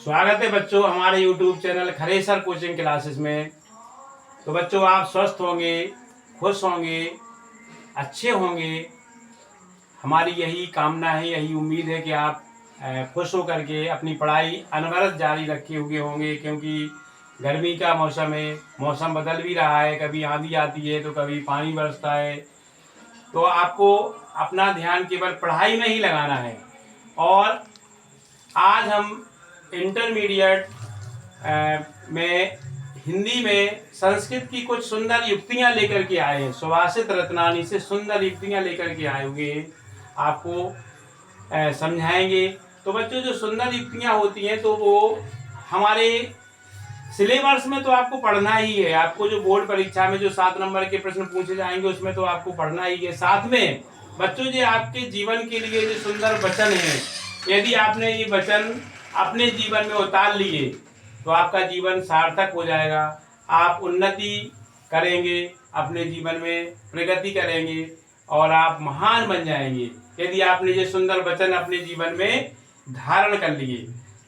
स्वागत है बच्चों हमारे YouTube चैनल खरेसर कोचिंग क्लासेस में। तो बच्चों आप स्वस्थ होंगे, खुश होंगे, अच्छे होंगे। हमारी यही कामना है, यही उम्मीद है कि आप खुश होकर के अपनी पढ़ाई अनवरत जारी रखे हुए होंगे, क्योंकि गर्मी का मौसम है, मौसम बदल भी रहा है, कभी आंधी आती है तो कभी पानी बरसता है। तो आपको अपना ध्यान केवल पढ़ाई में ही लगाना है। और आज हम इंटरमीडिएट में हिंदी में संस्कृत की कुछ सुंदर युक्तियां लेकर के आए हैं। सुभाषित रत्नानी से सुंदर युक्तियां लेकर के आए हुए हैं, आपको समझाएंगे। तो बच्चों जो सुंदर युक्तियां होती हैं तो वो हमारे सिलेबस में तो आपको पढ़ना ही है। आपको जो बोर्ड परीक्षा में जो 7 नंबर के प्रश्न पूछे जाएंगे उसमें तो आपको पढ़ना ही है। साथ में बच्चों जो आपके जीवन के लिए जो सुंदर वचन है, यदि आपने ये वचन अपने जीवन में उतार लिए तो आपका जीवन सार्थक हो जाएगा। आप उन्नति करेंगे, अपने जीवन में प्रगति करेंगे और आप महान बन जाएंगे यदि आपने ये सुंदर वचन अपने जीवन में धारण कर लिए।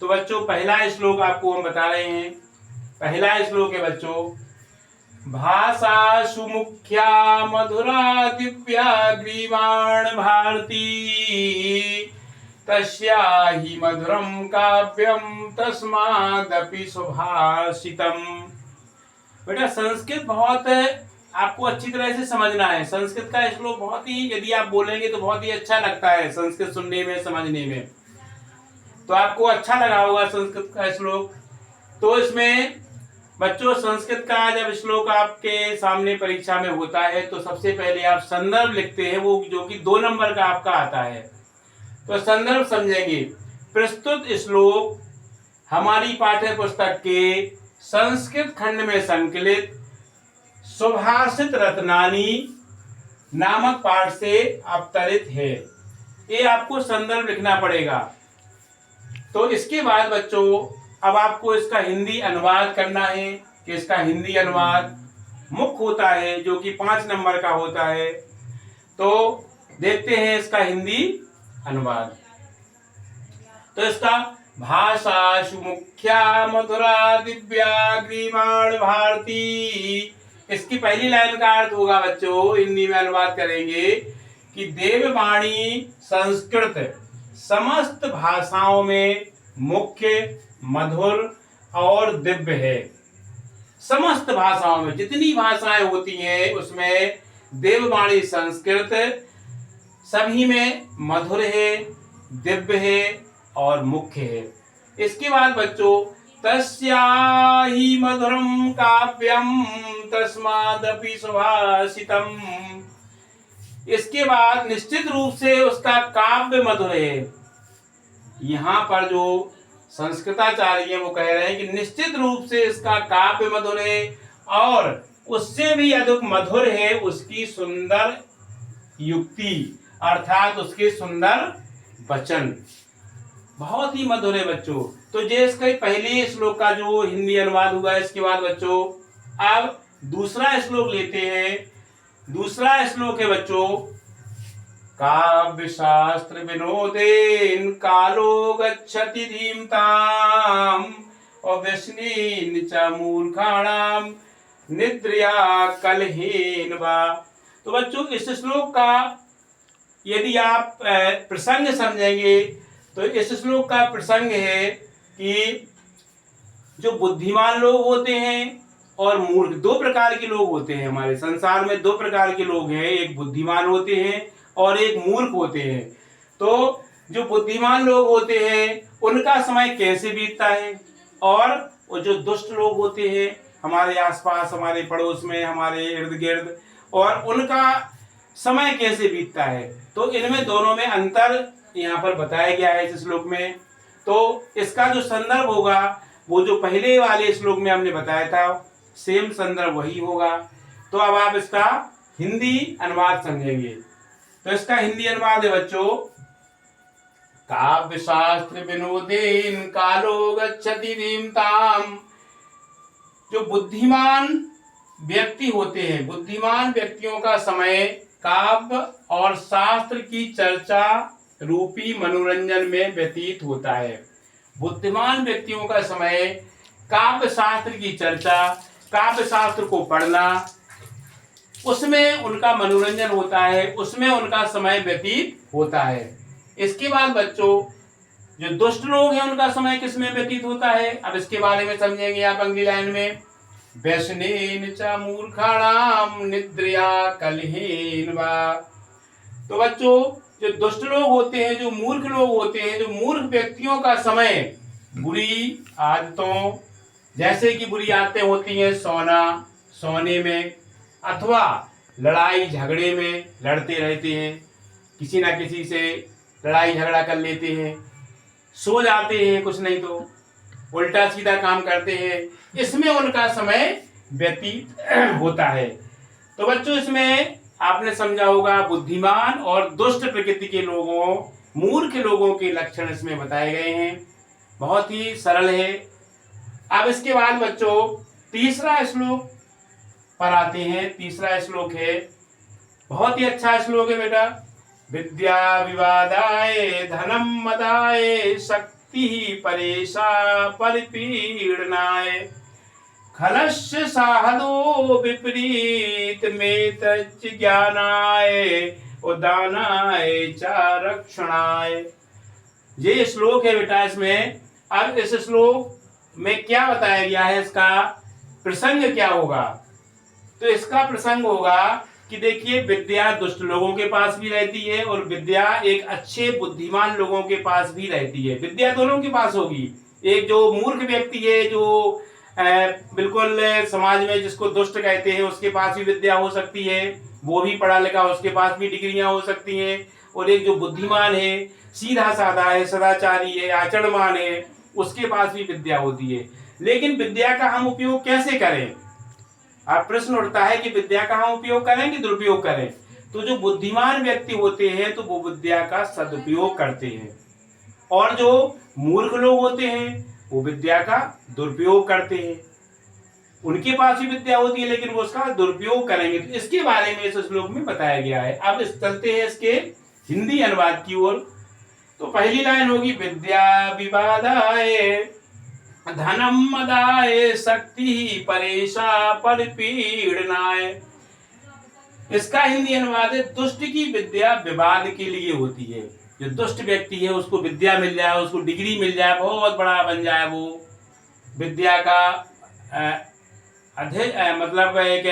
तो बच्चों पहला श्लोक आपको हम बता रहे हैं। पहला श्लोक है बच्चों, भाषा सुमुख्या मधुरा दिव्या ग्रीवाण भारती तस्या ही मधुरम काव्यम तस्मादपि सुभाषितम। बेटा संस्कृत बहुत आपको अच्छी तरह से समझना है। संस्कृत का श्लोक बहुत ही, यदि आप बोलेंगे तो बहुत ही अच्छा लगता है संस्कृत सुनने में, समझने में। तो आपको अच्छा लगा होगा संस्कृत का श्लोक। तो इसमें बच्चों संस्कृत का जब श्लोक आपके सामने परीक्षा में होता है तो सबसे पहले आप संदर्भ लिखते हैं, वो जो कि 2 नंबर का आपका आता है। तो संदर्भ समझेंगे। प्रस्तुत श्लोक हमारी पाठ्य पुस्तक के संस्कृत खंड में संकलित सुभाषित रत्नानी नामक पाठ से अवतरित है। ये आपको संदर्भ लिखना पड़ेगा। तो इसके बाद बच्चों अब आपको इसका हिंदी अनुवाद करना है कि इसका हिंदी अनुवाद मुख्य होता है जो कि 5 नंबर का होता है। तो देखते हैं इसका हिंदी अनुवाद। तो इसका भाषा सुमुख्या मधुरा दिव्या ग्रीवाण भारती, इसकी पहली लाइन का अर्थ होगा बच्चों, हिंदी में अनुवाद करेंगे कि देववाणी संस्कृत समस्त भाषाओं में मुख्य, मधुर और दिव्य है। समस्त भाषाओं में जितनी भाषाएं होती हैं उसमें देववाणी संस्कृत सभी में मधुर है, दिव्य है और मुख्य है। इसके बाद बच्चों तस्या ही मधुरम काव्यम तस्मादपि सुभाषितम, इसके बाद निश्चित रूप से उसका काव्य मधुर है। यहाँ पर जो संस्कृताचार्य है वो कह रहे हैं कि निश्चित रूप से इसका काव्य मधुर है और उससे भी अधिक मधुर है उसकी सुंदर युक्ति, अर्थात उसके सुंदर वचन बहुत ही मधुर है बच्चों। तो ये इसका पहले श्लोक का जो हिंदी अनुवाद हुआ। इसके बाद बच्चों अब दूसरा श्लोक लेते हैं। दूसरा श्लोक है बच्चों, काव्य शास्त्र विनोदेन कालो गच्छति धीमताम और व्यसनेन च मूर्खाणाम निद्रया कलहेन वा। तो बच्चों इस श्लोक का यदि आप प्रसंग समझेंगे तो इस श्लोक का प्रसंग है कि जो बुद्धिमान लोग होते हैं और मूर्ख, 2 प्रकार के लोग होते हैं हमारे संसार में। 2 प्रकार के लोग हैं, एक बुद्धिमान होते हैं और एक मूर्ख होते हैं। तो जो बुद्धिमान लोग होते हैं उनका समय कैसे बीतता है और वो जो दुष्ट लोग होते हैं हमारे आसपास, हमारे पड़ोस में, हमारे इर्द गिर्द, और उनका समय कैसे बीतता है। तो इनमें दोनों में अंतर यहाँ पर बताया गया है इस श्लोक में। तो इसका जो संदर्भ होगा वो जो पहले वाले श्लोक में हमने बताया था सेम संदर्भ वही होगा। तो अब आप इसका हिंदी अनुवाद समझेंगे। तो इसका हिंदी अनुवाद है बच्चों, काव्य शास्त्र विनोदेन कालो गच्छति धीमताम। जो बुद्धिमान व्यक्ति होते हैं, बुद्धिमान व्यक्तियों का समय काव्य और शास्त्र की चर्चा रूपी मनोरंजन में व्यतीत होता है। बुद्धिमान व्यक्तियों का समय काव्य शास्त्र की चर्चा, काव्य शास्त्र को पढ़ना, उसमें उनका मनोरंजन होता है, उसमें उनका समय व्यतीत होता है। इसके बाद बच्चों जो दुष्ट लोग हैं उनका समय किसमें व्यतीत होता है, अब इसके बारे में समझेंगे आप अगली लाइन में। व्यसनेन च मूर्खाणाम निद्रया कलहीन वा। तो बच्चों जो दुष्ट लोग होते हैं, जो मूर्ख लोग होते हैं, जो मूर्ख व्यक्तियों का समय बुरी आदतों, जैसे कि बुरी आदतें होती हैं सोना, सोने में, अथवा लड़ाई झगड़े में लड़ते रहते हैं, किसी ना किसी से लड़ाई झगड़ा कर लेते हैं, सो जाते हैं, कुछ नहीं तो उल्टा सीधा काम करते हैं, इसमें उनका समय व्यतीत होता है। तो बच्चों इसमें आपने समझा होगा बुद्धिमान और दुष्ट प्रकृति के लोगों, मूर्ख लोगों के लक्षण इसमें बताए गए हैं। बहुत ही सरल है। अब इसके बाद बच्चों तीसरा श्लोक पर आते हैं। तीसरा श्लोक है, बहुत ही अच्छा श्लोक है बेटा। विद्या विवादाय धनम मदाय शक्ति परेशा परिपीडनाय खलस्य साहदो विपरीत में ज्ञानाय उदानाय चारक्षणाय। ये श्लोक है बेटा। इसमें अब इस श्लोक में क्या बताया गया है, इसका प्रसंग क्या होगा? तो इसका प्रसंग होगा कि देखिए विद्या दुष्ट लोगों के पास भी रहती है और विद्या एक अच्छे बुद्धिमान लोगों के पास भी रहती है। विद्या दोनों के पास होगी। एक जो मूर्ख व्यक्ति है, जो बिल्कुल समाज में जिसको दुष्ट कहते हैं, उसके पास भी विद्या हो सकती है, वो भी पढ़ा लिखा, उसके पास भी डिग्रियां हो सकती हैं। और एक जो बुद्धिमान है, सीधा साधा है, सदाचारी है, आचरणवान है, उसके पास भी विद्या होती है। लेकिन विद्या का हम उपयोग कैसे करें? अब प्रश्न उठता है कि विद्या का हम उपयोग करें कि दुरुपयोग करें? तो जो बुद्धिमान व्यक्ति होते हैं तो वो विद्या का सदुपयोग करते हैं, और जो मूर्ख लोग होते हैं वो विद्या का दुरुपयोग करते हैं। उनके पास भी विद्या होती है लेकिन वो उसका दुरुपयोग करेंगे। तो इसके बारे में इस श्लोक में बताया गया है। अब चलते हैं इसके हिंदी अनुवाद की ओर। तो पहली लाइन होगी, विद्या विवादाय धनम मदाय शक्ति परेशा परिपीडनाय। इसका हिंदी अनुवाद है, दुष्ट की विद्या विवाद के लिए होती है। जो दुष्ट व्यक्ति है उसको विद्या मिल जाए, उसको डिग्री मिल जाए, बहुत बड़ा बन जाए, वो विद्या का मतलब एक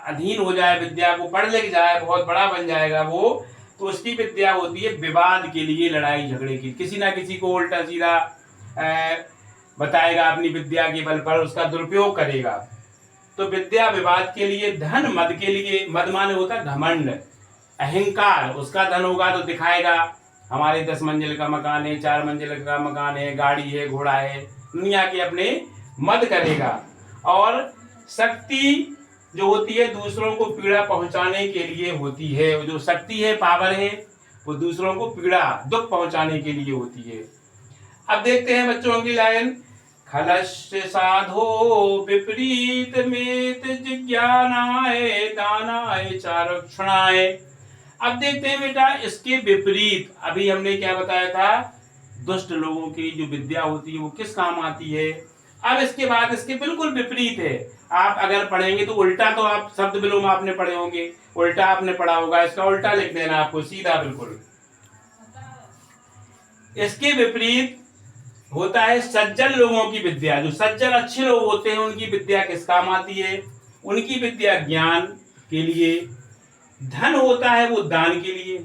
अधीन हो जाए, विद्या को पढ़ लिख जाए, बहुत बड़ा बन जाएगा वो, तो उसकी विद्या होती है विवाद के लिए, लड़ाई झगड़े की। किसी ना किसी को उल्टा सीधा बताएगा, अपनी विद्या के बल पर उसका दुरुपयोग करेगा। तो विद्या विवाद के लिए, धन मद के लिए, मद माने होता है घमंड, अहंकार। उसका धन होगा तो दिखाएगा हमारे 10 मंजिल का मकान है, 4 मंजिल का मकान है, गाड़ी है, घोड़ा है, दुनिया के अपने मद करेगा। और शक्ति जो होती है दूसरों को पीड़ा पहुंचाने के लिए होती है। जो शक्ति है, पावर है, वो दूसरों को पीड़ा, दुख पहुंचाने के लिए होती है। अब देखते हैं बच्चों अगली लाइन, खलस्य साधो विपरीत मेत जिज्ञानाय दानाय चारक्षणाय। अब देखते हैं बेटा इसके विपरीत, अभी हमने क्या बताया था, दुष्ट लोगों की जो विद्या होती है वो किस काम आती है। अब इसके बाद इसके बिल्कुल विपरीत है। आप अगर पढ़ेंगे तो उल्टा, तो आप शब्द विलोम आपने पढ़े होंगे, उल्टा आपने पढ़ा होगा, इसका उल्टा लिख देना आपको सीधा बिल्कुल। इसके विपरीत होता है सज्जन लोगों की विद्या। जो सज्जन अच्छे लोग होते हैं उनकी विद्या किस काम आती है? उनकी विद्या ज्ञान के लिए। धन होता है वो दान के लिए।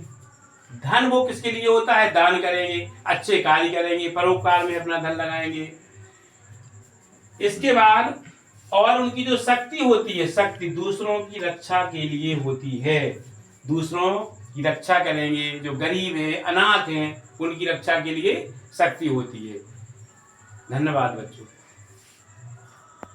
धन वो किसके लिए होता है? दान करेंगे, अच्छे कार्य करेंगे, परोपकार में अपना धन लगाएंगे। इसके बाद और उनकी जो शक्ति होती है, शक्ति दूसरों की रक्षा के लिए होती है। दूसरों की रक्षा करेंगे, जो गरीब हैं, अनाथ हैं, उनकी रक्षा के लिए शक्ति होती है। धन्यवाद बच्चों।